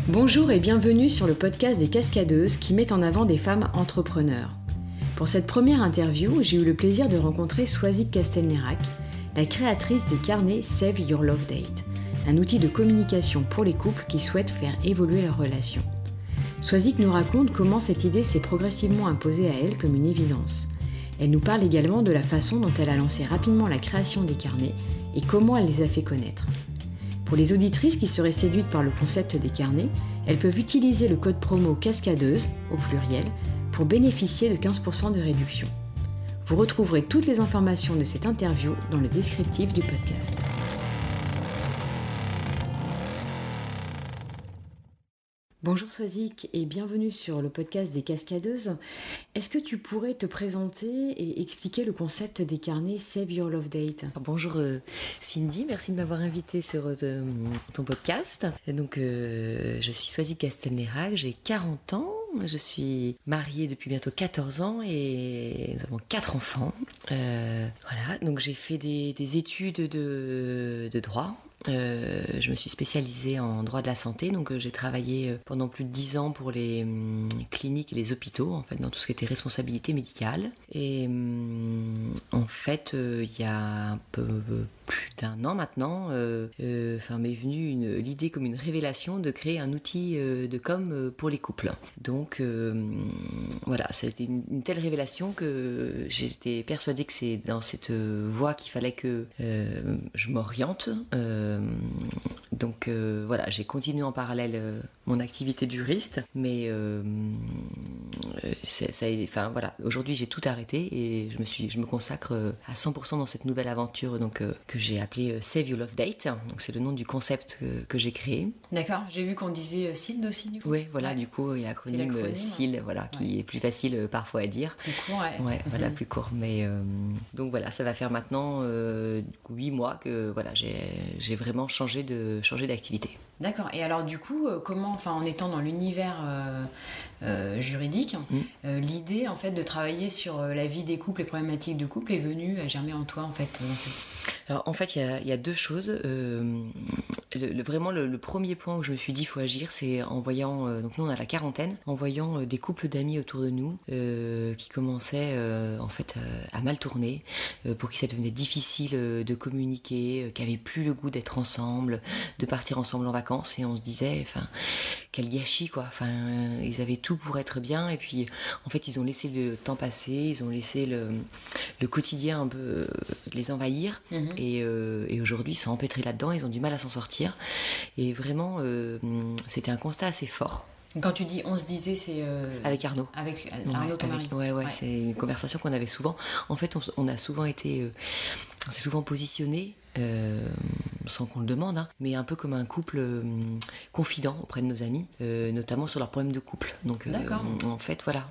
Bonjour et bienvenue sur le podcast des Cascadeuses qui met en avant des femmes entrepreneurs. Pour cette première interview, j'ai eu le plaisir de rencontrer Swazik Castelnerac, la créatrice des carnets Save Your Love Date, un outil de communication pour les couples qui souhaitent faire évoluer leur relation. Swazik nous raconte comment cette idée s'est progressivement imposée à elle comme une évidence. Elle nous parle également de la façon dont elle a lancé rapidement la création des carnets et comment elle les a fait connaître. Pour les auditrices qui seraient séduites par le concept des carnets, elles peuvent utiliser le code promo Cascadeuse, au pluriel, pour bénéficier de 15% de réduction. Vous retrouverez toutes les informations de cette interview dans le descriptif du podcast. Bonjour Swazik et bienvenue sur le podcast des Cascadeuses. Est-ce que tu pourrais te présenter et expliquer le concept des carnets Save Your Love Date ? Bonjour Cindy, merci de m'avoir invitée sur ton podcast. Donc, je suis Swazik Castelnerac, j'ai 40 ans, je suis mariée depuis bientôt 14 ans et nous avons 4 enfants. Voilà, donc j'ai fait des études de droit. Je me suis spécialisée en droit de la santé, donc j'ai travaillé pendant plus de 10 ans pour les cliniques et les hôpitaux, en fait, dans tout ce qui était responsabilité médicale. Et en fait, il y a un peu plus d'1 an maintenant, m'est venue l'idée comme une révélation de créer un outil de com pour les couples. Donc voilà, ça a été une telle révélation que j'étais persuadée que c'est dans cette voie qu'il fallait que je m'oriente. Donc voilà, j'ai continué en parallèle mon activité de juriste, mais voilà, aujourd'hui j'ai tout arrêté et je me consacre à 100% dans cette nouvelle aventure donc, que j'ai appelée Save Your Love Date. Donc c'est le nom du concept que j'ai créé. D'accord, j'ai vu qu'on disait SILD aussi du coup. Oui, voilà, ouais. Du coup il y a l'acronyme SIL, voilà, qui est plus facile parfois à dire. Plus court, ouais. Ouais, voilà, plus court. Mais donc voilà, ça va faire maintenant 8 mois que voilà, j'ai vraiment changé d'activité. D'accord. Et alors du coup, en étant dans l'univers juridique, l'idée en fait de travailler sur la vie des couples, les problématiques de couple est venue à germer en toi en fait. Alors en fait, il y a deux choses. Vraiment le premier point où je me suis dit il faut agir, c'est en voyant, donc nous on a la quarantaine, en voyant des couples d'amis autour de nous qui commençaient à mal tourner, pour qui ça devenait difficile de communiquer, qui n'avaient plus le goût d'être ensemble, de partir ensemble en vacances, et on se disait, quel gâchis quoi. Ils avaient tout pour être bien, et puis en fait ils ont laissé le temps passer, ils ont laissé le quotidien un peu les envahir, et aujourd'hui ils sont empêtrés là-dedans, ils ont du mal à s'en sortir. Et vraiment, c'était un constat assez fort. Quand tu dis on se disait, c'est... Avec Arnaud. Avec Arnaud, ton mari. Ouais, c'est une conversation qu'on avait souvent. En fait, on a souvent été... on s'est souvent positionné, sans qu'on le demande, hein, mais un peu comme un couple confident auprès de nos amis, notamment sur leurs problèmes de couple. Donc, en fait, voilà,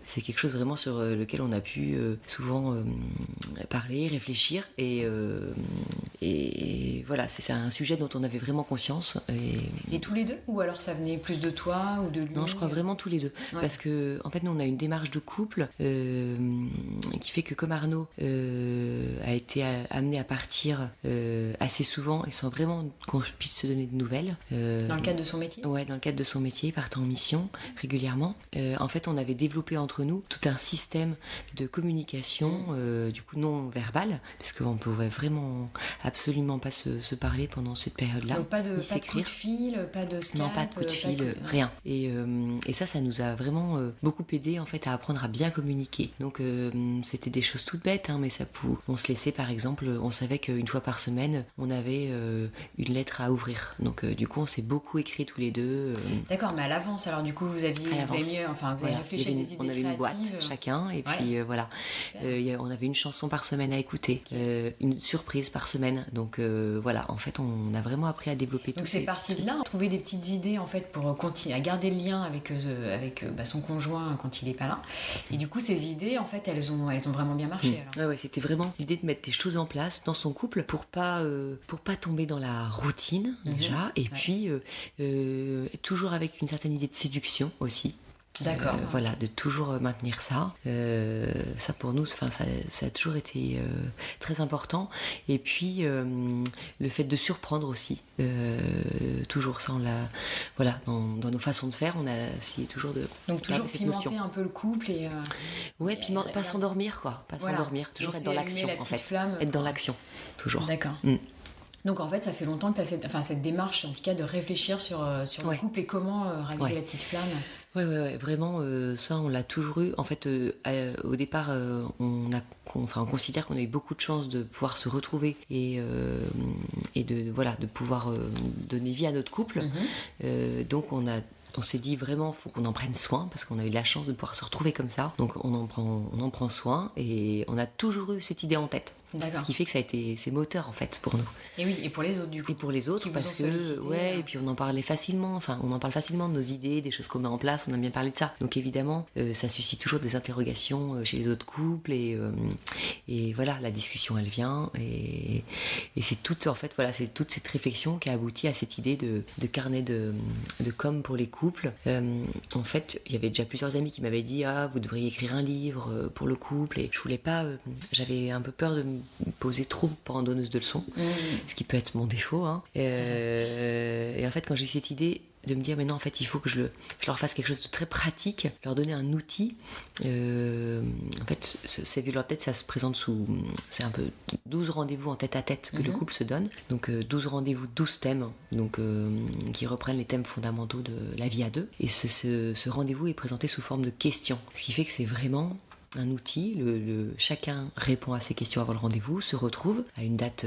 c'est quelque chose vraiment sur lequel on a pu souvent parler, réfléchir, et voilà, c'est un sujet dont on avait vraiment conscience. Et tous les deux ? Ou alors ça venait plus de toi ou de lui ? Non, je crois vraiment tous les deux. Ouais. Parce que, en fait, nous, on a une démarche de couple qui fait que, comme Arnaud a été amené à partir assez souvent et sans vraiment qu'on puisse se donner de nouvelles. Dans le cadre de son métier ? Ouais, dans le cadre de son métier, partant en mission régulièrement. En fait, on avait développé entre nous tout un système de communication, du coup non verbal, parce qu'on ne pouvait vraiment absolument pas se parler pendant cette période-là. Donc pas de coup de fil, pas de Skype ? Non, pas de coup de fil, rien. Et ça nous a vraiment beaucoup aidé en fait à apprendre à bien communiquer. Donc c'était des choses toutes bêtes, hein, mais on se laissait par exemple, on savait qu'une fois par semaine, on avait une lettre à ouvrir. Donc du coup, on s'est beaucoup écrit tous les deux. D'accord, mais à l'avance, alors du coup, vous avez réfléchi à des idées créatives. On avait une boîte chacun, et puis voilà. On avait une chanson par semaine à écouter, une surprise par semaine. Donc voilà, en fait, on a vraiment appris à développer tout ça. Donc c'est parti de là, trouver des petites idées en fait pour continuer à garder le lien avec son conjoint quand il n'est pas là. Et du coup, ces idées, en fait, elles ont vraiment bien marché. Alors. Ouais, c'était vraiment l'idée de mettre des choses en place dans son couple pour pas tomber dans la routine déjà, et puis toujours avec une certaine idée de séduction aussi. D'accord. Voilà, de toujours maintenir ça. Ça pour nous, ça a toujours été très important. Et puis le fait de surprendre aussi. Toujours ça, voilà, dans nos façons de faire, on a essayé toujours de. Donc toujours pimenter un peu le couple et. Ouais, puis pas s'endormir, quoi. Pas s'endormir, toujours être dans l'action, en fait. Flamme, être dans l'action, toujours. D'accord. Donc en fait, ça fait longtemps que tu as cette démarche, en tout cas, de réfléchir sur le couple et comment raviver la petite flamme. Ouais, vraiment, ça, on l'a toujours eu. En fait, au départ, on considère qu'on a eu beaucoup de chance de pouvoir se retrouver et de pouvoir donner vie à notre couple. Donc on s'est dit vraiment, faut qu'on en prenne soin parce qu'on a eu la chance de pouvoir se retrouver comme ça. Donc on en prend soin et on a toujours eu cette idée en tête. D'accord. Ce qui fait que c'est moteur en fait pour nous. Et oui, et pour les autres du coup. Et pour les autres parce que et puis on en parlait facilement. Enfin, on en parle facilement de nos idées, des choses qu'on met en place. On aime bien parler de ça. Donc évidemment, ça suscite toujours des interrogations chez les autres couples et voilà, la discussion elle vient et c'est toute cette réflexion qui a abouti à cette idée de carnet de com pour les couples. En fait, il y avait déjà plusieurs amis qui m'avaient dit vous devriez écrire un livre pour le couple et je voulais pas. J'avais un peu peur de me poser trop en donneuse de leçons, ce qui peut être mon défaut. Et en fait, quand j'ai eu cette idée de me dire mais non, en fait il faut que je leur fasse quelque chose de très pratique, leur donner un outil. En fait, ces vues de leur tête, ça se présente c'est un peu 12 rendez-vous en tête à tête que le couple se donne. Donc 12 rendez-vous, 12 thèmes, donc qui reprennent les thèmes fondamentaux de la vie à deux. Et ce rendez-vous est présenté sous forme de questions, ce qui fait que c'est vraiment un outil, chacun répond à ses questions avant le rendez-vous, se retrouve à une date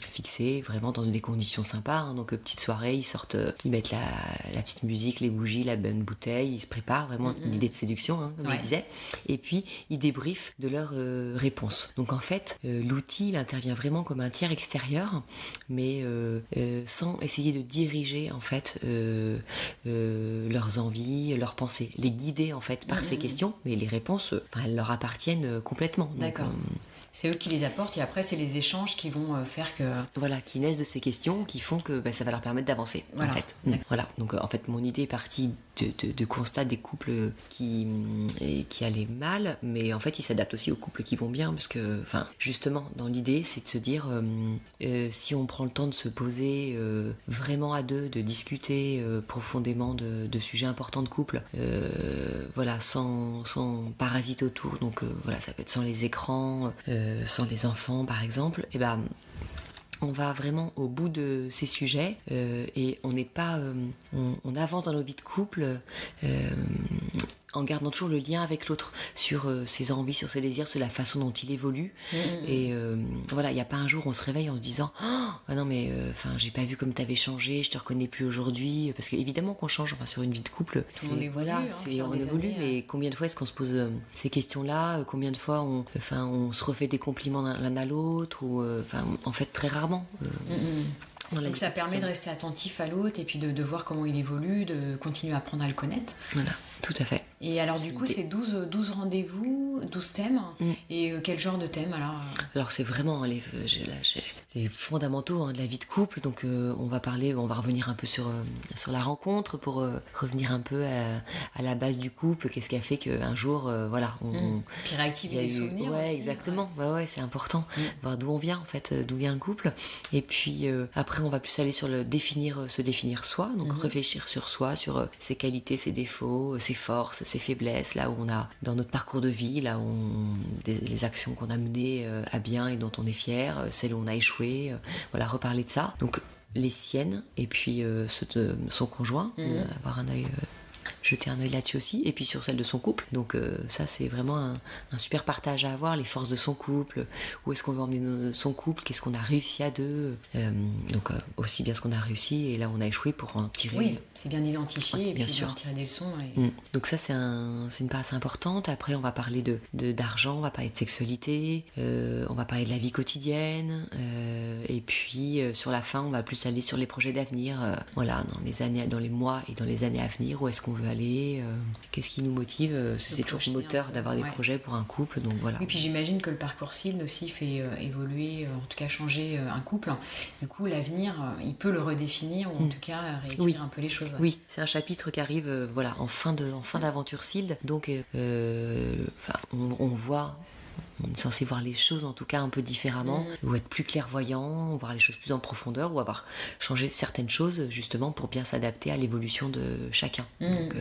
fixée, vraiment dans des conditions sympas, donc petite soirée, ils mettent la petite musique, les bougies, la bonne bouteille, ils se préparent, vraiment une idée de séduction, comme je disais, et puis ils débriefent de leurs réponses. Donc en fait, l'outil, il intervient vraiment comme un tiers extérieur, mais sans essayer de diriger en fait leurs envies, leurs pensées, les guider en fait par ces questions, mais les réponses, elles leur appartiennent complètement. D'accord. C'est eux qui les apportent et après c'est les échanges qui vont faire que... Voilà, qui naissent de ces questions qui font que ça va leur permettre d'avancer. Voilà. En fait. Voilà. Donc en fait mon idée est partie de constat des couples qui allaient mal, mais en fait ils s'adaptent aussi aux couples qui vont bien parce que justement dans l'idée c'est de se dire si on prend le temps de se poser vraiment à deux, de discuter profondément de sujets importants de couple, voilà, sans parasites autour, donc voilà, ça peut être sans les écrans, sans les enfants par exemple, et on va vraiment au bout de ces sujets et on n'est pas on avance dans nos vies de couple en gardant toujours le lien avec l'autre sur ses envies, sur ses désirs, sur la façon dont il évolue. Et voilà, il n'y a pas un jour où on se réveille en se disant non mais j'ai pas vu comme t'avais changé, je te reconnais plus aujourd'hui, parce qu'évidemment qu'on change, sur une vie de couple, on évolue, on évolue, mais combien de fois est-ce qu'on se pose ces questions-là, combien de fois on se refait des compliments l'un à l'autre, ou en fait très rarement. Donc ça permet de rester attentif à l'autre et puis de voir comment il évolue, de continuer à apprendre à le connaître. Voilà, tout à fait. Et alors du coup c'est 12 rendez-vous, 12 thèmes. Et quel genre de thème alors c'est vraiment les fondamentaux de la vie de couple. Donc on va revenir un peu sur la rencontre pour revenir un peu à la base du couple. Qu'est-ce qui a fait qu'un jour puis réactiver les souvenirs aussi. Exactement. Ouais, c'est important. Voir d'où on vient en fait, d'où vient le couple. Et puis après on va plus aller sur se définir soi, donc réfléchir sur soi, sur ses qualités, ses défauts, ses forces, ses faiblesses, là où on a dans notre parcours de vie, là où les actions qu'on a menées à bien et dont on est fier, celles où on a échoué, voilà, reparler de ça. Donc les siennes et puis ceux de son conjoint, avoir un œil jeter un œil là-dessus aussi, et puis sur celle de son couple. Donc ça c'est vraiment un super partage à avoir, les forces de son couple, où est-ce qu'on veut emmener son couple, qu'est-ce qu'on a réussi à deux, donc aussi bien ce qu'on a réussi et là on a échoué pour en tirer. Oui, c'est bien d'identifier et bien puis sûr. de en tirer des leçons. Donc ça c'est une part assez importante. Après on va parler d'argent, on va parler de sexualité, on va parler de la vie quotidienne, et puis sur la fin on va plus aller sur les projets d'avenir, voilà, dans les mois et dans les années à venir, où est-ce qu'on veut aller, qu'est-ce qui nous motive. C'est toujours moteur d'avoir des projets pour un couple, donc voilà. Et puis j'imagine que le parcours SILD aussi fait évoluer, en tout cas changer un couple. Du coup, l'avenir, il peut le redéfinir ou en tout cas réécrire un peu les choses. Oui, c'est un chapitre qui arrive en fin d'aventure SILD, donc on voit... On est censé voir les choses en tout cas un peu différemment, ou être plus clairvoyant, voir les choses plus en profondeur, ou avoir changé certaines choses justement pour bien s'adapter à l'évolution de chacun. Donc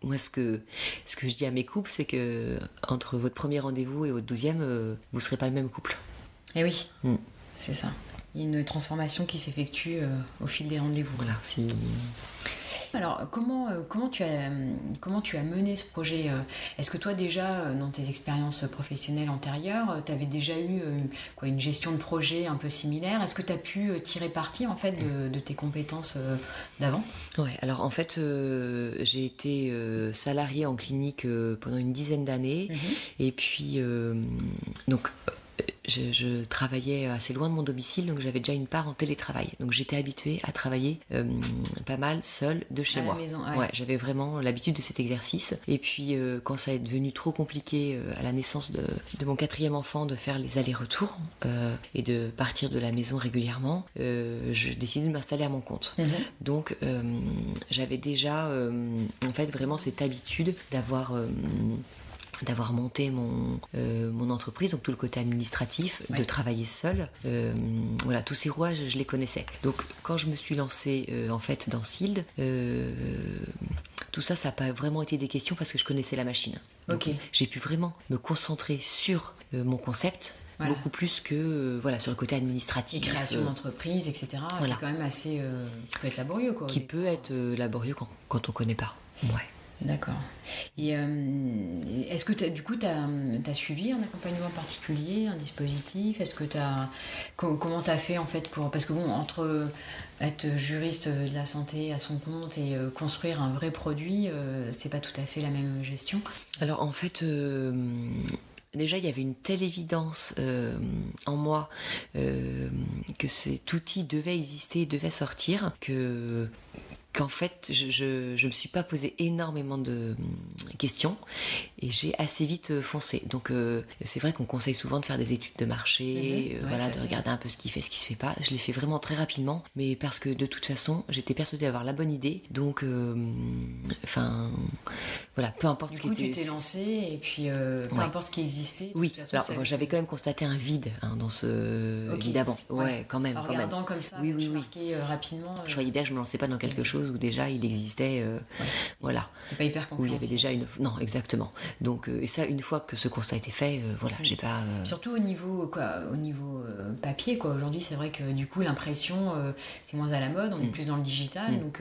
moi ce que je dis à mes couples, c'est que entre votre premier rendez-vous et votre 12e, vous ne serez pas le même couple. Eh oui, c'est ça. Il y a une transformation qui s'effectue au fil des rendez-vous. Voilà, c'est... Alors, comment tu as mené ce projet ? Est-ce que toi, déjà, dans tes expériences professionnelles antérieures, tu avais déjà eu une gestion de projet un peu similaire ? Est-ce que tu as pu tirer parti, en fait, de tes compétences d'avant ? Ouais, alors en fait, j'ai été salariée en clinique pendant une dizaine d'années. Et puis, donc... Je travaillais assez loin de mon domicile, donc j'avais déjà une part en télétravail. Donc j'étais habituée à travailler pas mal seule de chez moi. À la maison, ouais, j'avais vraiment l'habitude de cet exercice. Et puis quand ça est devenu trop compliqué à la naissance de mon 4e enfant de faire les allers-retours et de partir de la maison régulièrement, je décidais de m'installer à mon compte. Donc j'avais déjà en fait vraiment cette habitude d'avoir monté mon entreprise, donc tout le côté administratif, de travailler seule. Voilà, tous ces rouages, je les connaissais. Donc quand je me suis lancée en fait dans SILD, tout ça, ça n'a pas vraiment été des questions parce que je connaissais la machine. Donc, j'ai pu vraiment me concentrer sur mon concept. Voilà. Beaucoup plus que sur le côté administratif. Et création d'entreprise, etc. Qui est quand même assez... qui peut être laborieux, quoi. Qui peut être laborieux quand on ne connaît pas. Ouais. D'accord. Et est-ce que du coup, tu as suivi un accompagnement particulier, un dispositif ? Est-ce que comment tu as fait en fait pour... Parce que bon, entre être juriste de la santé à son compte et construire un vrai produit, c'est pas tout à fait la même gestion. Alors en fait... Déjà, il y avait une telle évidence en moi que cet outil devait exister, devait sortir, qu'en fait, je me suis pas posé énormément de questions et j'ai assez vite foncé. Donc, c'est vrai qu'on conseille souvent de faire des études de marché, de regarder un peu ce qui fait, ce qui se fait pas. Je l'ai fait vraiment très rapidement, mais parce que de toute façon, j'étais persuadée d'avoir la bonne idée. Donc, peu importe ce qui était... Du coup, tu t'es lancée et puis peu importe ce qui existait. Oui, alors j'avais quand même constaté un vide dans ce vide avant. Ouais, quand même. En regardant comme ça, je marquais rapidement. Je voyais bien que je me lançais pas dans quelque chose où déjà il existait, C'était pas hyper concluant. Où il y avait déjà une... Non, exactement. Donc, et ça, une fois que ce constat a été fait, j'ai pas... Surtout au niveau papier, quoi. Aujourd'hui, c'est vrai que du coup, l'impression, c'est moins à la mode, on est plus dans le digital, donc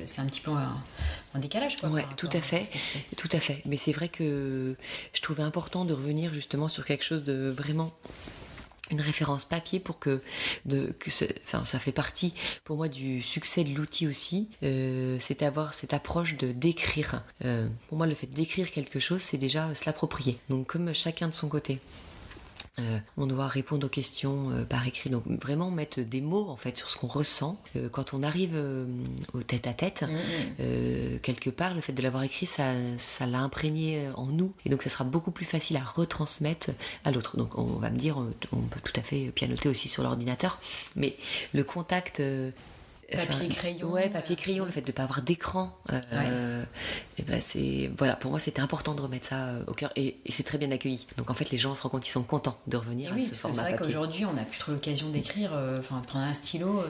c'est un petit peu un décalage, quoi. Ouais, tout à fait. Tout à fait. Mais c'est vrai que je trouvais important de revenir justement sur quelque chose de vraiment... une référence papier pour ça fait partie pour moi du succès de l'outil aussi, c'est d'avoir cette approche de d'écrire. Pour moi, le fait d'écrire quelque chose, c'est déjà se l'approprier. Donc comme chacun de son côté. On doit répondre aux questions par écrit, donc vraiment mettre des mots en fait sur ce qu'on ressent quand on arrive au tête-à-tête. Quelque part, le fait de l'avoir écrit, ça l'a imprégné en nous, et donc ça sera beaucoup plus facile à retransmettre à l'autre. Donc on va me dire, on peut tout à fait pianoter aussi sur l'ordinateur, mais le contact... papier-crayon. Ouais, papier-crayon, le fait de ne pas avoir d'écran. Pour moi, c'était important de remettre ça au cœur. Et c'est très bien accueilli. Donc en fait, les gens se rendent compte qu'ils sont contents de revenir à ce format papier. C'est vrai qu'aujourd'hui, on n'a plus trop l'occasion d'écrire, prendre un stylo,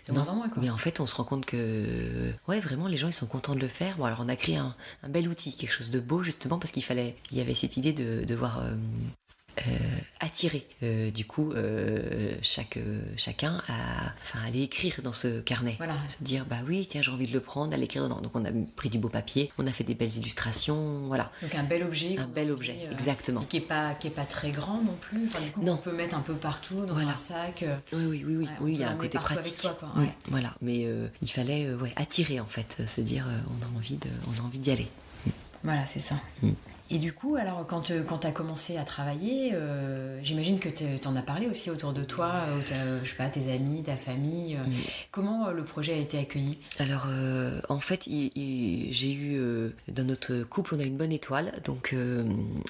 de moins en moins, quoi. Mais en fait, on se rend compte que, vraiment, les gens, ils sont contents de le faire. Bon, alors on a créé un bel outil, quelque chose de beau, justement, parce il y avait cette idée de devoir... attirer chacun à aller écrire dans ce carnet, se dire oui, tiens, j'ai envie de le prendre, aller écrire dedans. Donc on a pris du beau papier, on a fait des belles illustrations, voilà. Donc un bel objet, exactement, et qui est pas très grand non plus, on peut mettre un peu partout dans un sac. Oui, il y a un côté pratique avec soi, quoi. Voilà, mais il fallait attirer en fait, se dire on a envie d'y aller. Voilà, c'est ça. Et du coup, alors, quand tu as commencé à travailler, j'imagine que tu en as parlé aussi autour de toi, je sais pas, tes amis, ta famille. Comment le projet a été accueilli? Alors, en fait, j'ai eu, dans notre couple, on a une bonne étoile, donc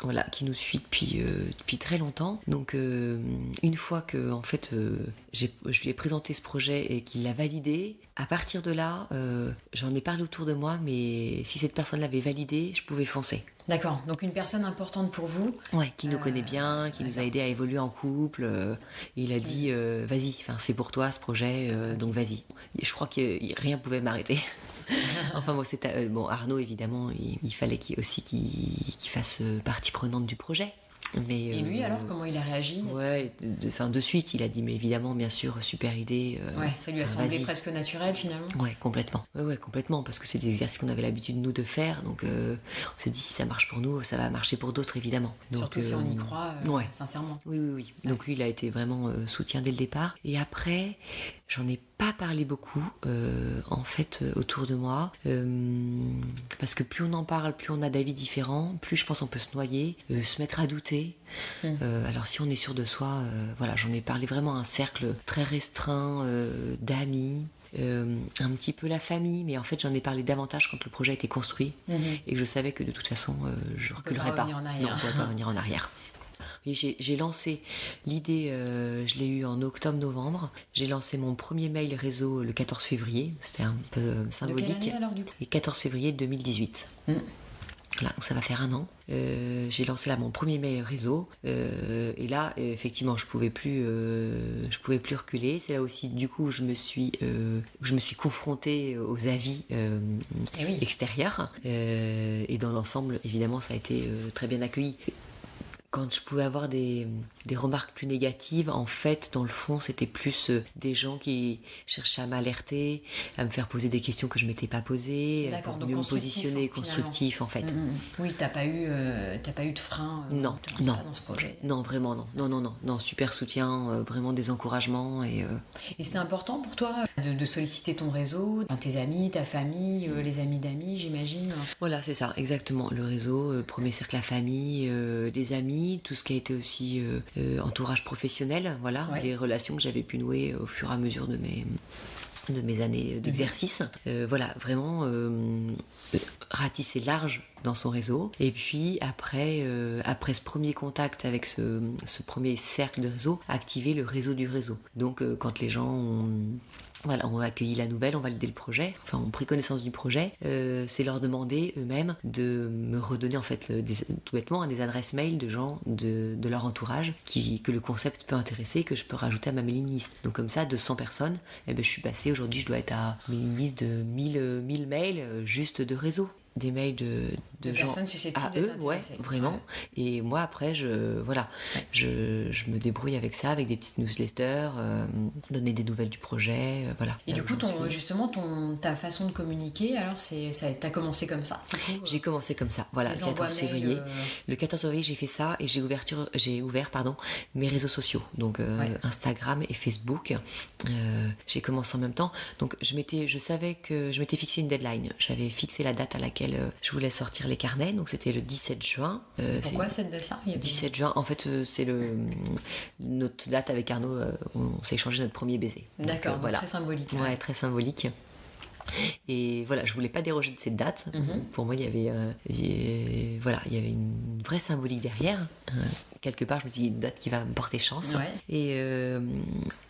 voilà, qui nous suit depuis très longtemps. Donc, une fois que, en fait, je lui ai présenté ce projet et qu'il l'a validé, à partir de là, j'en ai parlé autour de moi, mais si cette personne l'avait validé, je pouvais foncer. D'accord, donc une personne importante pour vous. Ouais, qui nous connaît bien, qui nous a aidé à évoluer en couple. Il a dit, vas-y, c'est pour toi ce projet, donc vas-y. Et je crois que rien pouvait m'arrêter. Enfin bon, c'était Arnaud évidemment, il fallait qu'il fasse partie prenante du projet. Mais, et lui alors, comment il a réagi? Ouais, de suite, il a dit mais évidemment, bien sûr, super idée. Ça lui a semblé presque naturel finalement. Ouais, complètement. Ouais, complètement, parce que c'est des exercices qu'on avait l'habitude nous de faire, donc on s'est dit si ça marche pour nous, ça va marcher pour d'autres évidemment. Donc, surtout si on y croit sincèrement. Oui. Ouais. Donc lui, il a été vraiment soutien dès le départ. Et après, j'en ai pas parlé beaucoup en fait autour de moi, parce que plus on en parle, plus on a d'avis différents, plus je pense on peut se noyer, se mettre à douter. Alors si on est sûr de soi, voilà, j'en ai parlé vraiment à un cercle très restreint d'amis, un petit peu la famille, mais en fait j'en ai parlé davantage quand le projet a été construit et que je savais que de toute façon je reculerais pas. Non, on ne pourrait pas revenir en arrière. Et j'ai lancé l'idée, je l'ai eue en octobre-novembre. J'ai lancé mon premier mail réseau le 14 février. C'était un peu symbolique. De quelle année alors du coup? Et 14 février 2018. Voilà, donc ça va faire 1 an. J'ai lancé là mon premier mail réseau et là effectivement je pouvais plus reculer. C'est là aussi du coup je me suis confrontée aux avis extérieurs et dans l'ensemble évidemment ça a été très bien accueilli. Quand je pouvais avoir des remarques plus négatives, en fait, dans le fond, c'était plus des gens qui cherchaient à m'alerter, à me faire poser des questions que je m'étais pas posées, pour mieux me positionner, constructif en fait. Oui, t'as pas eu de frein non, dans ce projet. Non, vraiment non, super soutien, vraiment des encouragements. Et c'était important pour toi de solliciter ton réseau, tes amis, ta famille, les amis d'amis, j'imagine. Voilà, c'est ça, exactement. Le réseau, premier cercle, la famille, les amis, tout ce qui a été aussi entourage professionnel, voilà, les relations que j'avais pu nouer au fur et à mesure de mes années d'exercice. Voilà, vraiment ratisser large dans son réseau. Et puis après ce premier contact avec ce premier cercle de réseau, activer le réseau du réseau. Donc quand les gens ont accueilli la nouvelle, ont validé le projet, ont pris connaissance du projet, c'est leur demander eux-mêmes de me redonner en fait tout bêtement des adresses mail de gens de leur entourage que le concept peut intéresser, que je peux rajouter à ma mailing list. Donc comme ça, de 100 personnes, je suis passée, aujourd'hui je dois être à une liste de 1000 mails juste de réseau. Des mails de gens personnes susceptibles à eux, vraiment. Ouais. Et moi après, je me débrouille avec ça, avec des petites newsletters, donner des nouvelles du projet, voilà. Et du coup, ta façon de communiquer, alors t'as commencé comme ça. J'ai commencé comme ça, voilà, le 14 février. Le 14 février, j'ai fait ça et j'ai ouvert mes réseaux sociaux, donc Instagram et Facebook. J'ai commencé en même temps, donc je savais que je m'étais fixé une deadline. J'avais fixé la date à laquelle je voulais sortir les carnets, donc c'était le 17 juin. Pourquoi cette date-là? 17 juin, en fait, c'est notre date avec Arnaud, on s'est échangé notre premier baiser. D'accord, donc voilà. Très symbolique. Ouais, très symbolique. Et voilà, je voulais pas déroger de cette date. Pour moi, il y avait une vraie symbolique derrière. Quelque part, je me dis une date qui va me porter chance. Ouais. Et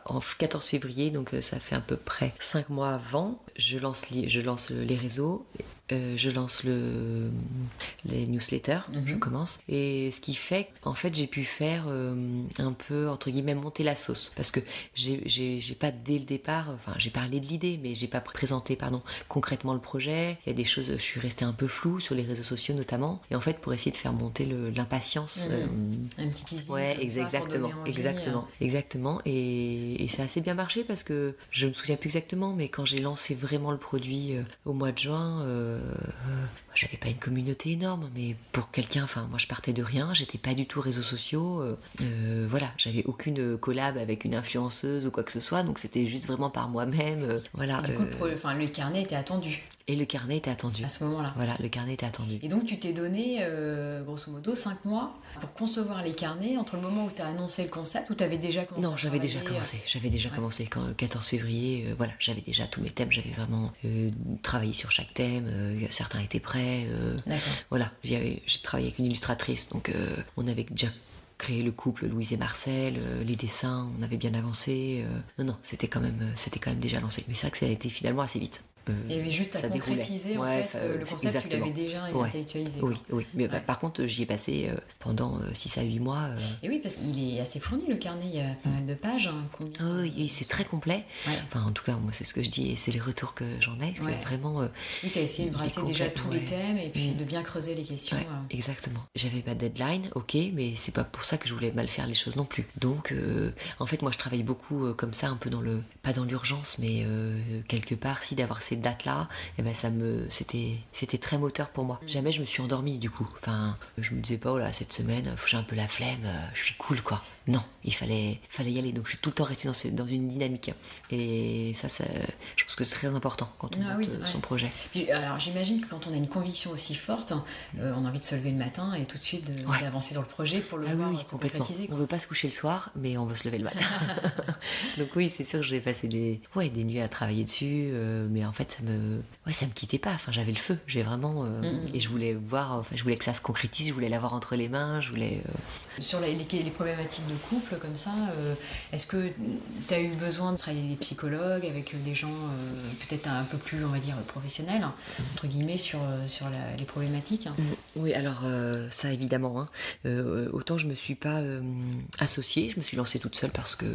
en 14 février, donc ça fait à peu près 5 mois avant, je lance les réseaux. Je lance les newsletters, je commence. Et ce qui fait qu'en fait, j'ai pu faire un peu, entre guillemets, monter la sauce. Parce que j'ai pas dès le départ, j'ai parlé de l'idée, mais j'ai pas présenté, concrètement le projet. Il y a des choses, je suis restée un peu floue sur les réseaux sociaux notamment. Et en fait, pour essayer de faire monter l'impatience. Un petit teasing. Ouais, exactement. Et ça a assez bien marché parce que je me souviens plus exactement, mais quand j'ai lancé vraiment le produit au mois de juin, j'avais pas une communauté énorme, mais pour quelqu'un, enfin moi je partais de rien, j'étais pas du tout réseaux sociaux, voilà, j'avais aucune collab avec une influenceuse ou quoi que ce soit, donc c'était juste vraiment par moi-même, voilà. Et du coup, le carnet était attendu. Et le carnet était attendu. À ce moment-là. Voilà, le carnet était attendu. Et donc tu t'es donné, grosso modo, 5 mois pour concevoir les carnets entre le moment où tu as annoncé le concept ou tu avais déjà commencé? Non, j'avais déjà commencé. Quand le 14 février, voilà, j'avais déjà tous mes thèmes, j'avais vraiment travaillé sur chaque thème, certains étaient prêts. Voilà, j'ai travaillé avec une illustratrice, donc on avait déjà créé le couple Louise et Marcel, les dessins, on avait bien avancé. Non, c'était quand même déjà lancé. Mais c'est vrai que ça a été finalement assez vite. Et juste à concrétiser en fait le concept, tu l'avais déjà intellectualisé. Oui. Mais par contre, j'y ai passé pendant 6 à 8 mois. Et oui, parce qu'il est assez fourni le carnet, il y a pas mal de pages. Oui, c'est très complet. Enfin, en tout cas, moi, c'est ce que je dis et c'est les retours que j'en ai. Vraiment. Oui, tu as essayé de brasser déjà tous les thèmes et puis de bien creuser les questions. Exactement. J'avais pas de deadline, ok, mais c'est pas pour ça que je voulais mal faire les choses non plus. Donc, en fait, moi, je travaille beaucoup comme ça, un peu pas dans l'urgence, mais quelque part, si d'avoir ces dates-là, et ben c'était très moteur pour moi. Jamais je me suis endormie du coup. Enfin, je me disais pas, oh là, cette semaine, j'ai un peu la flemme, je suis cool quoi. Non, il fallait y aller. Donc je suis tout le temps restée dans une dynamique. Et ça, je pense que c'est très important quand on monte son projet. Puis, alors j'imagine que quand on a une conviction aussi forte, on a envie de se lever le matin et tout de suite d'avancer sur le projet pour le voir se concrétiser. On veut pas se coucher le soir, mais on veut se lever le matin. Donc oui, c'est sûr que j'ai passé des nuits à travailler dessus, mais en fait ça me quittait pas. Enfin, j'avais le feu, j'ai vraiment et je voulais que ça se concrétise, je voulais l'avoir entre les mains, je voulais sur les problématiques de couple comme ça, est-ce que tu as eu besoin de travailler avec des psychologues, avec des gens peut-être un peu plus, on va dire, professionnels, entre guillemets, sur les problématiques? Oui, alors ça évidemment, autant je me suis pas associée, je me suis lancée toute seule parce que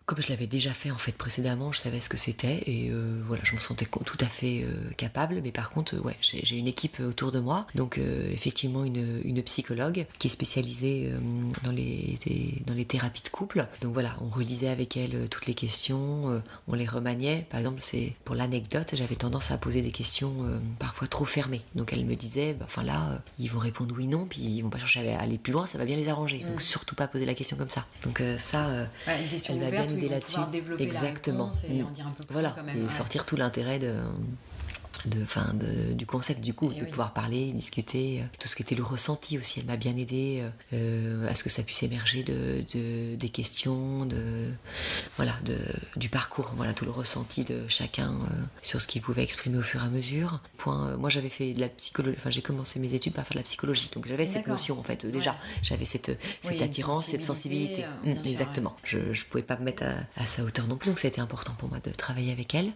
comme je l'avais déjà fait en fait précédemment, je savais ce que c'était et voilà, je me sentais tout à fait capable. Mais par contre, j'ai une équipe autour de moi, donc effectivement une psychologue qui est spécialisée dans les thérapies de couple. Donc voilà, on relisait avec elle toutes les questions, on les remaniait. Par exemple, c'est pour l'anecdote, j'avais tendance à poser des questions parfois trop fermées. Donc elle me disait, ils vont répondre oui non, puis ils vont pas chercher à aller plus loin, ça va bien les arranger. Donc surtout pas poser la question comme ça. Donc une question elle m'a ouverte, bien aidé là-dessus. Développer Exactement. La réponse et en dire un peu plus quand même. Et sortir tout l'intérêt du concept du coup, de pouvoir parler, discuter, tout ce qui était le ressenti aussi, elle m'a bien aidé à ce que ça puisse émerger des questions, du parcours, voilà, tout le ressenti de chacun sur ce qu'il pouvait exprimer au fur et à mesure. Moi j'avais fait de la psychologie, j'ai commencé mes études par faire de la psychologie, donc j'avais cette notion en fait déjà, j'avais cette attirance, cette sensibilité, exactement. Je pouvais pas me mettre à sa hauteur non plus, donc ça a été important pour moi de travailler avec elle.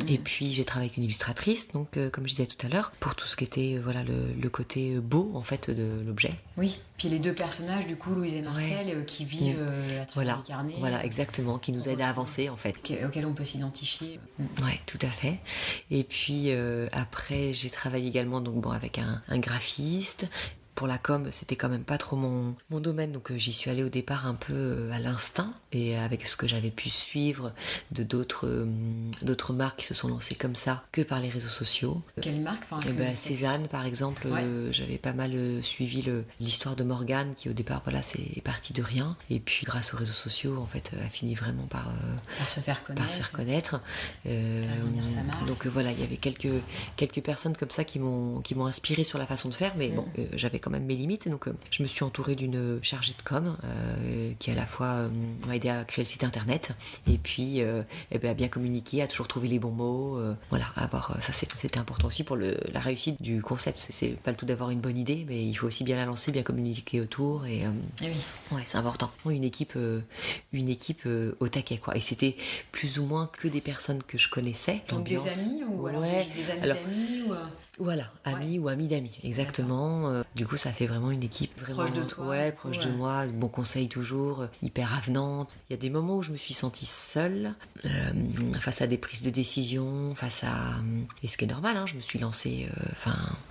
Et puis j'ai travaillé avec une illustratrice, donc comme je disais tout à l'heure, pour tout ce qui était le côté beau en fait de l'objet. Oui, puis les deux personnages du coup, Louise et Marcel, qui vivent à travers les carnets. Voilà, exactement, qui nous aident à avancer en fait. Auxquels on peut s'identifier. Ouais, tout à fait. Et puis après j'ai travaillé également avec un graphiste. Pour la com, c'était quand même pas trop mon domaine, donc j'y suis allée au départ un peu à l'instinct et avec ce que j'avais pu suivre de d'autres marques qui se sont lancées comme ça que par les réseaux sociaux. Quelle marque? Cézanne par exemple, j'avais pas mal suivi l'histoire de Morgane qui au départ c'est parti de rien et puis grâce aux réseaux sociaux en fait a fini vraiment par se faire connaître. Sa marque. Donc voilà, il y avait quelques personnes comme ça qui m'ont inspiré sur la façon de faire, mais j'avais quand même mes limites, donc je me suis entourée d'une chargée de com qui à la fois m'a aidé à créer le site internet et puis à bien communiquer, à toujours trouver les bons mots, ça c'était important aussi pour la réussite du concept. C'est pas le tout d'avoir une bonne idée, mais il faut aussi bien la lancer, bien communiquer autour et c'est important. Une équipe au taquet quoi, et c'était plus ou moins que des personnes que je connaissais. Donc des amis ou alors des amis d'amis ou... Voilà, amis ou amis d'amis, exactement. Du coup, coup, ça fait vraiment une équipe vraiment proche de toi. Ouais, proche de moi, bon conseil toujours, hyper avenante. Il y a des moments où je me suis sentie seule, face à des prises de décision, et ce qui est normal, hein, je me suis lancée,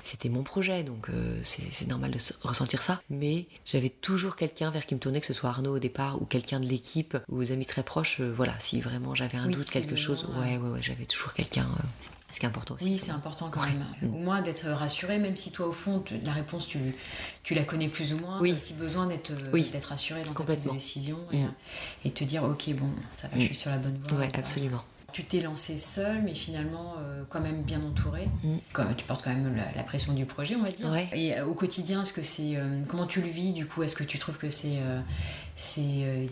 c'était mon projet, donc c'est normal de ressentir ça, mais j'avais toujours quelqu'un vers qui me tournait, que ce soit Arnaud au départ, ou quelqu'un de l'équipe, ou des amis très proches, si vraiment j'avais un doute, quelque chose, ouais, j'avais toujours quelqu'un... Ce qui est important aussi. Oui, c'est important quand même. Au moins d'être rassuré, même si toi, au fond, la réponse, tu la connais plus ou moins. Tu as aussi besoin d'être rassuré dans ta prise de décision et te dire, ok, bon, ça va, je suis sur la bonne voie. Oui, absolument. Tu t'es lancée seule, mais finalement, quand même bien entourée. Tu portes quand même la pression du projet, on va dire. Ouais. Et au quotidien, est-ce que c'est... comment tu le vis, du coup? Est-ce que tu trouves que c'est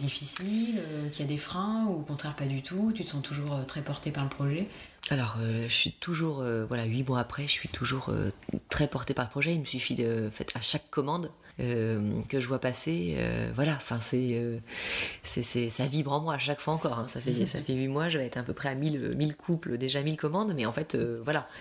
difficile, qu'il y a des freins, ou au contraire, pas du tout? Tu te sens toujours très portée par le projet? Alors, je suis toujours, 8 mois après, je suis toujours très portée par le projet. Il me suffit à chaque commande que je vois passer, ça vibre en moi à chaque fois encore. Hein. Ça fait 8 mois, je vais être à peu près à 1000 couples, déjà 1000 commandes, mais en fait,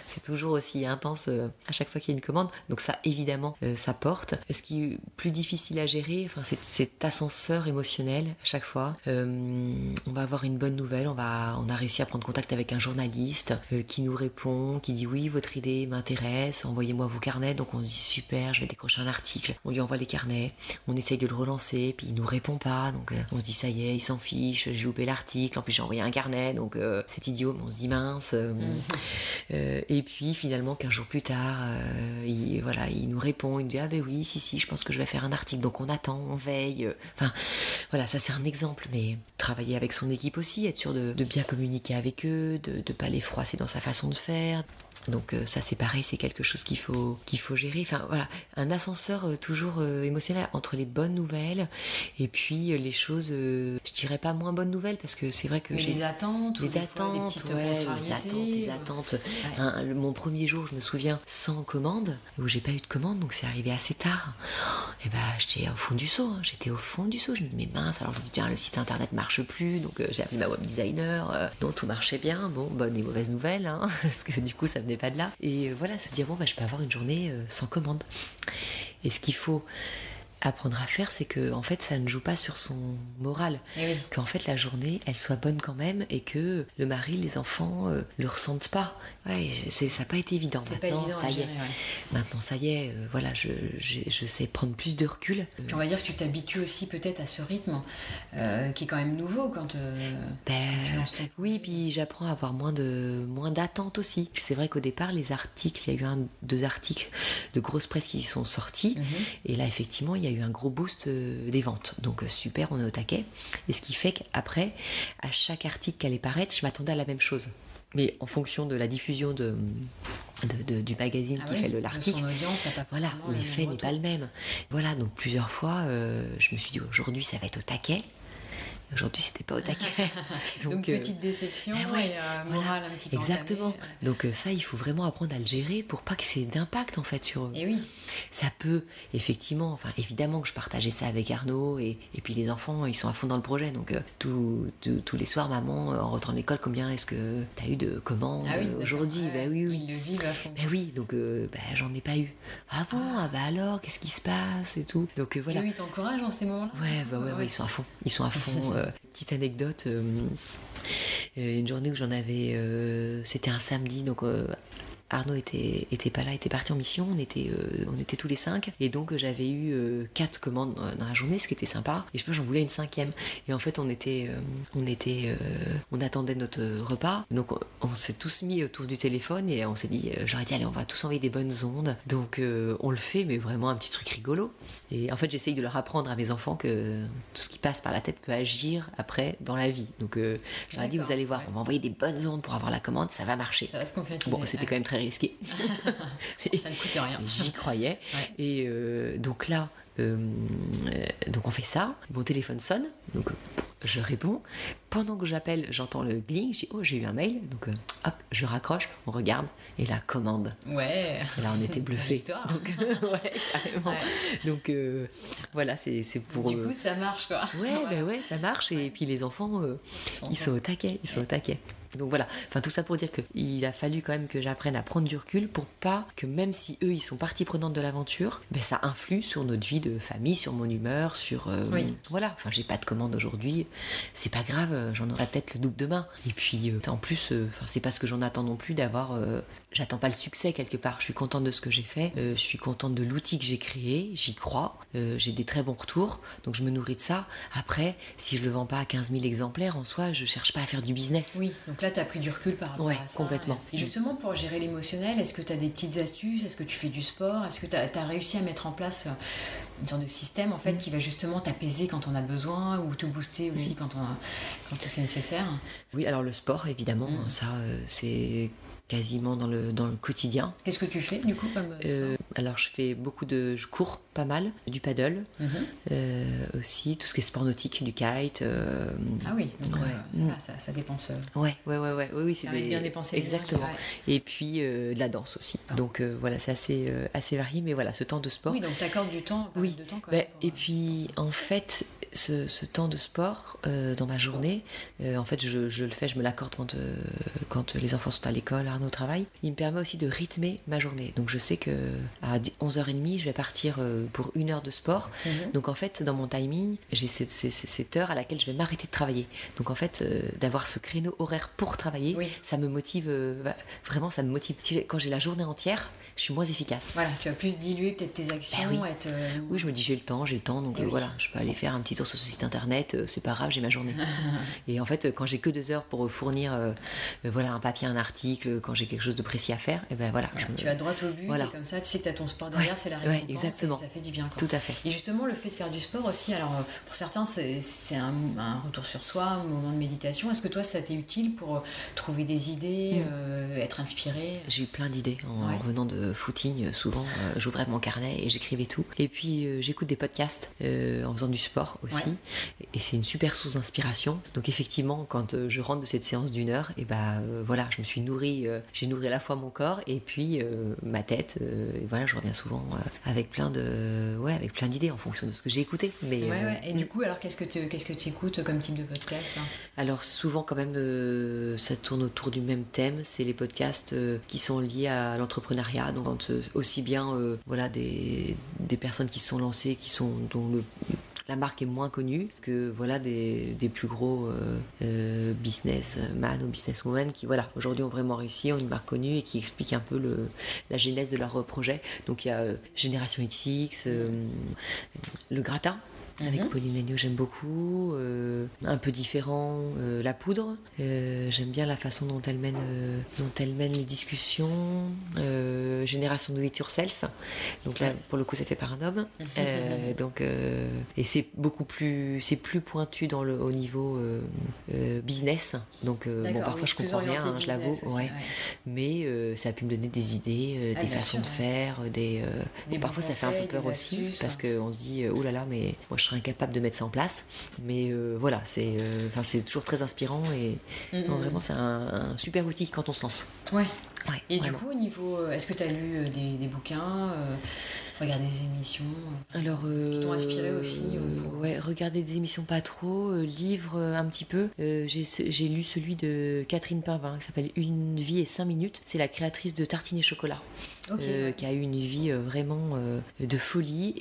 c'est toujours aussi intense à chaque fois qu'il y a une commande. Donc ça, évidemment, ça porte. Ce qui est plus difficile à gérer, c'est cet ascenseur émotionnel à chaque fois. On va avoir une bonne nouvelle, on a réussi à prendre contact avec un journaliste qui nous répond, qui dit oui, votre idée m'intéresse, envoyez-moi vos carnets. Donc on se dit super, je vais décrocher un article, on lui envoie les carnets, on essaye de le relancer, puis il nous répond pas, donc on se dit ça y est, il s'en fiche, j'ai loupé l'article, en plus j'ai envoyé un carnet, donc c'est idiot, mais on se dit mince. Et puis finalement 15 jours plus tard, il nous répond, il nous dit ah ben oui, si, je pense que je vais faire un article, donc on attend, on veille, ça c'est un exemple, mais travailler avec son équipe aussi, être sûr de bien communiquer avec eux, de pas les froisser dans sa façon de faire. Donc ça c'est pareil, c'est quelque chose qu'il faut gérer. Un ascenseur toujours émotionnel entre les bonnes nouvelles et puis les choses, je dirais pas moins bonnes nouvelles, parce que c'est vrai que les attentes, des attentes. Mon premier jour, je me souviens, sans commande, où j'ai pas eu de commande, donc c'est arrivé assez tard. Et j'étais au fond du seau. Je me dis mais mince, alors je me dis tiens, le site internet marche plus, donc j'ai appelé ma web designer, dont tout marchait bien. Bon, bonne et mauvaise nouvelle, hein, parce que du coup ça venait pas de là. Et se dire je peux avoir une journée sans commande. Et ce qu'il faut apprendre à faire, c'est que en fait ça ne joue pas sur son moral, qu'en fait la journée elle soit bonne quand même, et que le mari, les enfants le ressentent pas. Ça n'a pas été évident. Maintenant ça y est, je sais prendre plus de recul. Puis on va dire que tu t'habitues aussi peut-être à ce rythme qui est quand même nouveau quand tu lances ton... Oui, puis j'apprends à avoir moins d'attentes aussi. C'est vrai qu'au départ, les articles, il y a eu 2 articles de grosse presse qui sont sortis, et là effectivement il y a eu un gros boost des ventes, donc super, on est au taquet. Et ce qui fait qu'après, à chaque article qui allait paraître, je m'attendais à la même chose, mais en fonction de la diffusion du magazine qui fait l'article, son audience, t'as pas forcément l'effet n'est pas le même. Donc plusieurs fois je me suis dit aujourd'hui ça va être au taquet. Aujourd'hui, c'était pas au taquet. Donc petite déception et morale un petit peu exactement. Entamée. Donc ça, il faut vraiment apprendre à le gérer pour pas que c'est d'impact en fait sur eux. Et oui. Ça peut, effectivement, évidemment que je partageais ça avec Arnaud, et puis les enfants, ils sont à fond dans le projet. Donc tous les soirs, maman, en rentrant de l'école, combien est-ce que t'as eu de commandes aujourd'hui? Oui. Ils le vivent à fond. Donc j'en ai pas eu. Ah bon? Alors, qu'est-ce qui se passe et tout. Donc voilà. Et eux, ils t'encouragent dans ces moments-là? Ouais, ils sont à fond. Petite anecdote, une journée où j'en avais, c'était un samedi, donc Arnaud était pas là, était parti en mission, on était tous les 5, et donc j'avais eu 4 commandes dans la journée, ce qui était sympa, et je pense j'en voulais une 5e, et en fait on attendait notre repas, donc on s'est tous mis autour du téléphone, et on s'est dit, j'aurais dit allez, on va tous envoyer des bonnes ondes, donc on le fait, mais vraiment un petit truc rigolo. Et en fait j'essaye de leur apprendre à mes enfants que tout ce qui passe par la tête peut agir après dans la vie, donc je leur ai dit vous allez voir, on va envoyer des bonnes ondes pour avoir la commande, ça va marcher. Ça va se concrétiser. Bon, c'était quand même très risqué. Ça ne coûte rien. J'y croyais. Et donc là, donc on fait ça. Mon téléphone sonne, donc je réponds. Pendant que j'appelle, j'entends le gling. Je dis j'ai eu un mail. Donc hop, je raccroche, on regarde, et la commande. Ouais. Et là on était bluffés. Donc carrément. Donc voilà, c'est pour. Du coup ça marche quoi. Ouais, ça marche. Et puis les enfants, ils sont au taquet. Donc voilà, enfin tout ça pour dire qu'il a fallu quand même que j'apprenne à prendre du recul pour pas que même si eux ils sont partie prenante de l'aventure, ça influe sur notre vie de famille, sur mon humeur, sur voilà, enfin j'ai pas de commande aujourd'hui, c'est pas grave, j'en aurai peut-être le double demain. Et puis en plus, c'est pas ce que j'en attends non plus d'avoir, j'attends pas le succès quelque part, je suis contente de ce que j'ai fait, je suis contente de l'outil que j'ai créé, j'y crois, j'ai des très bons retours, donc je me nourris de ça. Après, si je le vends pas à 15 000 exemplaires en soi, je cherche pas à faire du business. Oui, donc là tu as pris du recul par rapport à ça. Complètement. Et justement pour gérer l'émotionnel, est-ce que tu as des petites astuces, est-ce que tu fais du sport, est-ce que tu as réussi à mettre en place une sorte de système en fait qui va justement t'apaiser quand on a besoin ou te booster aussi quand c'est nécessaire? Oui, alors le sport évidemment, ça c'est quasiment dans le quotidien. Qu'est-ce que tu fais du coup comme sport? Alors je cours pas mal, du paddle, aussi tout ce qui est sport nautique, du kite. Ah oui, donc ça dépense. Oui, c'est bien dépenser. Exactement. Et puis de la danse aussi. Donc voilà, c'est assez varié, mais voilà, ce temps de sport. Oui, donc t'accordes du temps, pas mal de temps quand même. Et puis en fait, ce temps de sport dans ma journée, en fait je le fais, je me l'accorde quand les enfants sont à l'école, Arnaud au travail. Il me permet aussi de rythmer ma journée. Donc je sais que à 11h30 je vais partir pour 1 heure de sport. Donc en fait dans mon timing j'ai cette heure à laquelle je vais m'arrêter de travailler. Donc en fait d'avoir ce créneau horaire pour travailler, ça me motive, vraiment ça me motive. Quand j'ai la journée entière, je suis moins efficace. Voilà, tu vas plus diluer peut-être tes actions. Oui, je me dis j'ai le temps, donc voilà, je peux aller faire un petit tour sur ce site internet, c'est pas grave, j'ai ma journée. Et en fait quand j'ai que 2 heures pour fournir un papier, un article, quand j'ai quelque chose de précis à faire, et ben voilà. Tu vas droit au but, et comme ça tu sais que tu as ton sport derrière, c'est la récompense, exactement. ça fait du bien. Tout à fait. Et justement le fait de faire du sport aussi, alors pour certains c'est un retour sur soi, un moment de méditation. Est-ce que toi ça t'est utile pour trouver des idées, être inspiré? J'ai eu plein d'idées en revenant de footing, souvent j'ouvrais mon carnet et j'écrivais tout. Et puis j'écoute des podcasts en faisant du sport aussi, et c'est une super source d'inspiration. Donc effectivement quand je rentre de cette séance d'1 heure, et voilà, je me suis nourrie, j'ai nourri à la fois mon corps et puis ma tête, et voilà, je reviens souvent avec plein d'idées en fonction de ce que j'ai écouté. Mais et du coup alors qu'est-ce que tu écoutes comme type de podcast? Alors souvent quand même ça tourne autour du même thème, c'est les podcasts qui sont liés à l'entrepreneuriat, donc aussi bien des personnes qui se sont lancées, dont la marque est moins connue que des plus gros businessmen ou businesswomen qui aujourd'hui ont vraiment réussi, ont une marque connue et qui expliquent un peu la genèse de leur projet. Donc il y a Génération XX, Le Gratin avec Pauline Léniaud, j'aime beaucoup, un peu différent, La Poudre, j'aime bien la façon dont elle mène les discussions, Génération Do It Yourself, donc là pour le coup c'est fait par un homme, et c'est plus pointu au niveau business, donc parfois je comprends rien, je l'avoue, mais ça a pu me donner des idées, des façons de faire, parfois ça fait un peu peur aussi, parce qu'on se dit oh là là, mais moi je serais incapable de mettre ça en place, mais c'est toujours très inspirant et vraiment c'est un super outil quand on se lance. Et vraiment. Du coup au niveau, est-ce que tu as lu des bouquins, regarder des émissions qui t'ont inspiré aussi regarder des émissions pas trop, livres un petit peu, j'ai lu celui de Catherine Pinvin qui s'appelle Une vie et 5 minutes, c'est la créatrice de Tartines et Chocolat, qui a eu une vie vraiment de folie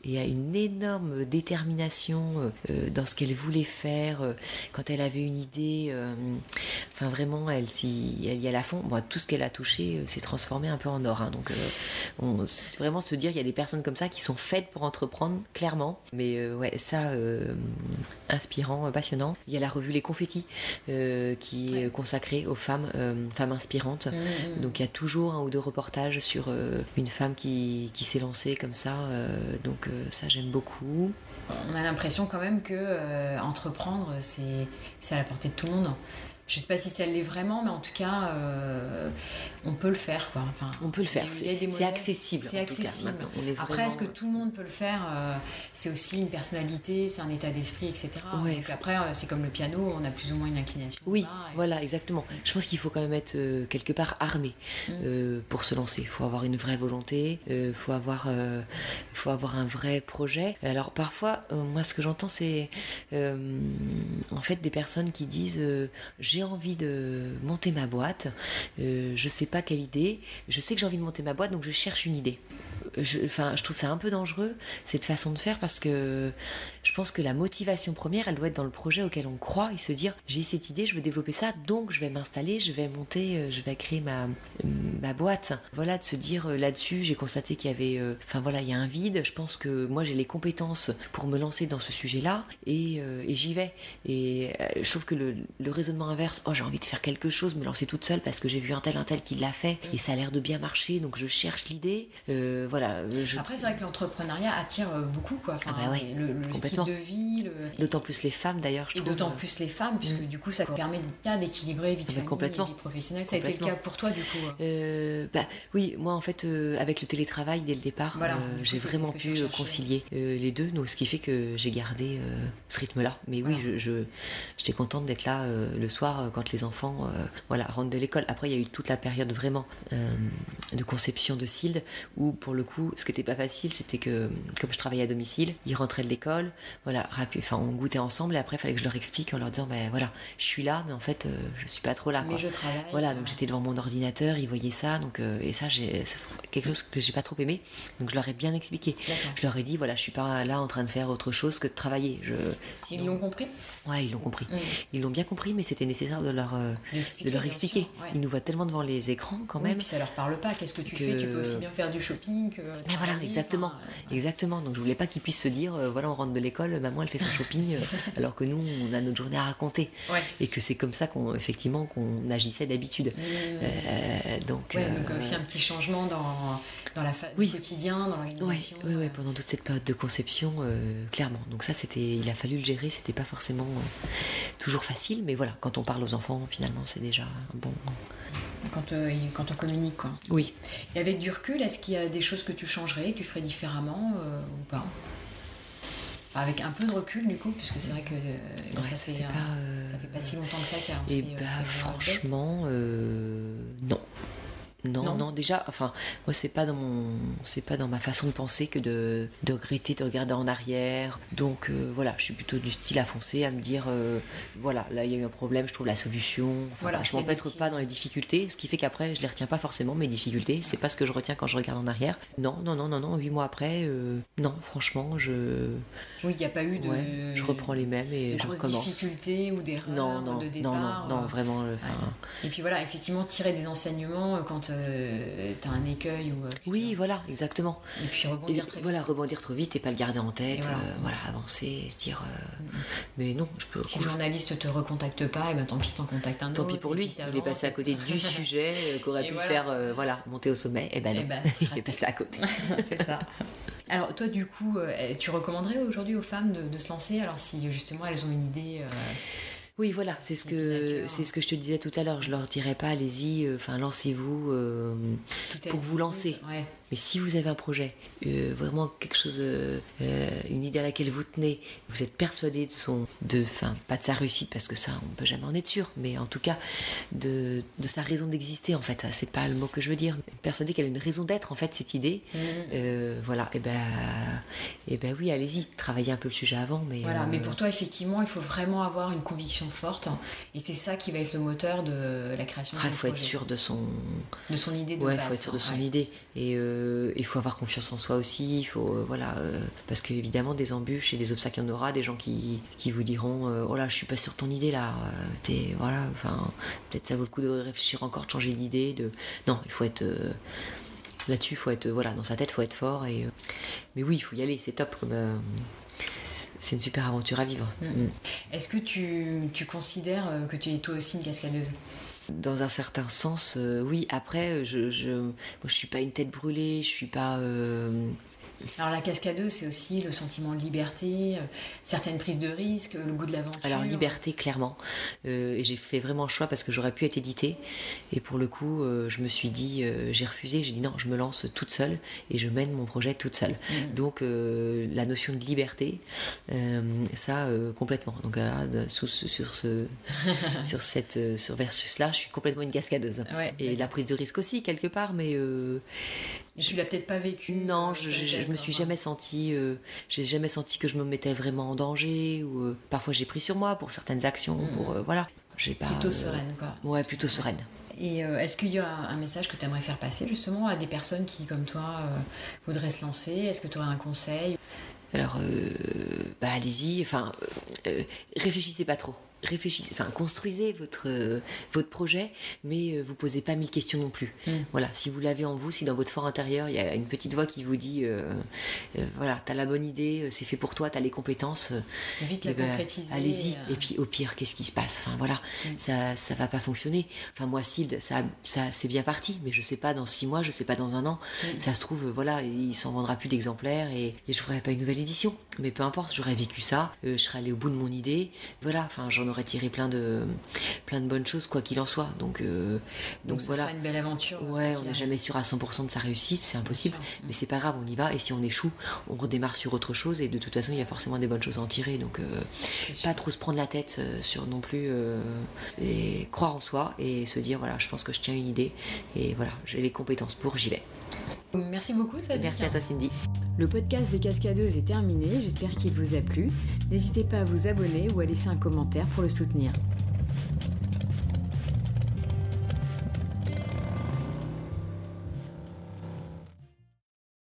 et a une énorme détermination dans ce qu'elle voulait faire, quand elle avait une idée, vraiment elle y allait à fond. Tout ce qu'elle a touché s'est transformé un peu en or, donc c'est vraiment se dire il y a des personnes comme ça qui sont faites pour entreprendre, clairement, mais inspirant, passionnant. Il y a la revue Les Confettis qui est consacrée aux femmes inspirantes, donc il y a toujours 1 ou 2 reportages sur une femme qui s'est lancée comme ça, donc ça j'aime beaucoup. On a l'impression quand même que entreprendre c'est à la portée de tout le monde. Je sais pas si ça l'est vraiment, mais en tout cas, on peut le faire, quoi. On peut le faire, c'est accessible. C'est accessible. Après, est-ce que tout le monde peut le faire? C'est aussi une personnalité, c'est un état d'esprit, etc. Donc après, c'est comme le piano, on a plus ou moins une inclination. Oui, voilà, exactement. Je pense qu'il faut quand même être quelque part armé pour se lancer. Il faut avoir une vraie volonté, il faut avoir un vrai projet. Alors parfois, moi, ce que j'entends, c'est en fait des personnes qui disent j'ai envie de monter ma boîte, je sais pas quelle idée, je sais que j'ai envie de monter ma boîte, donc je cherche une idée. Je trouve ça un peu dangereux, cette façon de faire, parce que je pense que la motivation première, elle doit être dans le projet auquel on croit et se dire j'ai cette idée, je veux développer ça, donc je vais m'installer, je vais monter, je vais créer ma boîte. Voilà, de se dire là-dessus, j'ai constaté qu'il y avait, il y a un vide. Je pense que moi j'ai les compétences pour me lancer dans ce sujet-là et j'y vais. Et je trouve que le raisonnement inverse, j'ai envie de faire quelque chose, me lancer toute seule parce que j'ai vu un tel qui l'a fait et ça a l'air de bien marcher, donc je cherche l'idée. Après, c'est vrai que l'entrepreneuriat attire beaucoup, quoi. Le style de vie. D'autant plus les femmes, d'ailleurs, je trouve. Et d'autant plus les femmes, puisque du coup, ça permet d'équilibrer vie de famille et vie professionnelle. Ça a été le cas pour toi, du coup Oui, moi, en fait, avec le télétravail, dès le départ, j'ai vraiment pu concilier les deux, donc, ce qui fait que j'ai gardé ce rythme-là. Mais oui, j'étais contente d'être là le soir quand les enfants rentrent de l'école. Après, il y a eu toute la période vraiment de conception de Syld, où pour le coup, ce qui n'était pas facile, c'était que comme je travaillais à domicile, ils rentraient de l'école, on goûtait ensemble et après il fallait que je leur explique en leur disant je suis là, mais en fait je suis pas trop là, quoi. Mais je travaille. Donc j'étais devant mon ordinateur, ils voyaient ça, donc et ça c'est quelque chose que j'ai pas trop aimé, donc je leur ai bien expliqué. D'accord. Je leur ai dit je suis pas là en train de faire autre chose que de travailler. Ils l'ont compris. Ouais, ils l'ont compris. Ils l'ont bien compris, mais c'était nécessaire de leur expliquer. Ouais. Ils nous voient tellement devant les écrans quand même. Et puis ça leur parle pas. Qu'est-ce que tu fais? Tu peux aussi bien faire du shopping que. Mais voilà, exactement. Donc je voulais pas qu'ils puissent se dire on rentre de l'école, maman elle fait son shopping, alors que nous on a notre journée à raconter. Ouais. Et que c'est comme ça qu'on agissait d'habitude. Donc aussi un petit changement dans la du quotidien, dans l'organisation. Oui, pendant toute cette période de conception, clairement. Donc ça il a fallu le gérer, c'était pas forcément toujours facile, mais voilà, quand on parle aux enfants, finalement c'est déjà bon. Quand on communique, quoi. Oui. Et avec du recul, est-ce qu'il y a des choses que tu changerais, que tu ferais différemment ou pas? Avec un peu de recul, du coup, puisque c'est vrai que ça fait pas si longtemps que ça qu'a lancé. Franchement, non. Non, déjà, moi c'est pas dans ma façon de penser que de regretter, de regarder en arrière. Donc je suis plutôt du style à foncer, à me dire là il y a eu un problème, je trouve la solution. Je m'empêtre pas dans les difficultés, ce qui fait qu'après je les retiens pas forcément, mes difficultés. C'est pas ce que je retiens quand je regarde en arrière. Non, 8 mois après, non, franchement, oui, il n'y a pas eu de. Je reprends les mêmes et je recommence. Difficultés ou d'erreurs de départ. Non, vraiment. Et puis effectivement, tirer des enseignements quand t'as un écueil ou. Oui, voilà, exactement. Et puis rebondir très vite. Rebondir trop vite et pas le garder en tête. Avancer, se dire. Mais non, je peux. Si le journaliste te recontacte pas, et tant pis, t'en contactes un autre. Tant pis pour lui, il est passé à côté du sujet qu'aurait pu faire monter au sommet. Il est passé à côté. C'est ça. Alors toi, du coup, tu recommanderais aujourd'hui aux femmes de se lancer, alors si justement elles ont une idée Oui, voilà, c'est ce que je te disais tout à l'heure. Je leur dirais pas, allez-y, lancez-vous pour vous lancer. Ouais. Mais si vous avez un projet, vraiment quelque chose, une idée à laquelle vous tenez, vous êtes persuadé pas de sa réussite, parce que ça, on peut jamais en être sûr, mais en tout cas, de sa raison d'exister, en fait, c'est pas le mot que je veux dire. Persuadé qu'elle a une raison d'être, en fait, cette idée. Oui, allez-y, travaillez un peu le sujet avant, mais. Voilà, mais pour toi, effectivement, il faut vraiment avoir une conviction forte, et c'est ça qui va être le moteur de la création de ton projet. Il faut être sûr de son idée de base. Il faut être sûr de son idée, et il faut avoir confiance en soi aussi. Il faut parce qu'évidemment des embûches et des obstacles, il y en aura, des gens qui vous diront oh là, je suis pas sûr de ton idée là, peut-être ça vaut le coup de réfléchir encore, de changer d'idée, non, il faut être là-dessus, il faut être dans sa tête, il faut être fort, mais oui, il faut y aller, c'est top, c'est une super aventure à vivre. Est-ce que tu considères que tu es toi aussi une cascadeuse? Dans un certain sens, oui. Après, moi, je suis pas une tête brûlée, je suis pas. Alors la cascadeuse, c'est aussi le sentiment de liberté, certaines prises de risques, le goût de l'aventure. Alors liberté, clairement. Et j'ai fait vraiment le choix parce que j'aurais pu être éditée. Et pour le coup, je me suis dit, j'ai refusé, j'ai dit non, je me lance toute seule et je mène mon projet toute seule. Donc la notion de liberté, ça complètement. Donc sur versus-là, je suis complètement une cascadeuse. Ouais, et la prise de risque aussi, quelque part, mais... Et tu l'as peut-être pas vécu. Non, je me suis jamais sentie. J'ai jamais senti que je me mettais vraiment en danger. Ou parfois j'ai pris sur moi pour certaines actions. J'ai pas, Plutôt sereine, quoi. Ouais, plutôt sereine. Et est-ce qu'il y a un message que tu aimerais faire passer justement à des personnes qui, comme toi, voudraient se lancer? Est-ce que tu aurais un conseil? Alors, allez-y, réfléchissez pas trop. Réfléchissez, construisez votre projet, mais vous posez pas 1000 questions non plus. Voilà, si vous l'avez en vous, si dans votre fort intérieur, il y a une petite voix qui vous dit voilà, t'as la bonne idée, c'est fait pour toi, t'as les compétences. Vite la concrétiser. Allez-y. Et puis au pire, qu'est-ce qui se passe? Ça va pas fonctionner. Moi, Sild, ça c'est bien parti, mais je sais pas dans 6 mois, je sais pas dans 1 an. Ça se trouve, voilà, il s'en vendra plus d'exemplaires et je ferai pas une nouvelle édition. Mais peu importe, j'aurais vécu ça, je serais allée au bout de mon idée. Voilà, j'en aurait tiré plein de bonnes choses, quoi qu'il en soit. Donc ce voilà. sera une belle aventure. Ouais, on n'est jamais sûr à 100% de sa réussite, c'est impossible. Mais c'est pas grave, on y va. Et si on échoue, on redémarre sur autre chose. Et de toute façon, il y a forcément des bonnes choses à en tirer. Donc pas trop se prendre la tête sur non plus. Et croire en soi et se dire, voilà, je pense que je tiens une idée. Et voilà, j'ai les compétences pour, j'y vais. Merci beaucoup, Swazik. Merci à toi, Cindy. Le podcast des Cascadeuses est terminé, j'espère qu'il vous a plu. N'hésitez pas à vous abonner ou à laisser un commentaire pour le soutenir.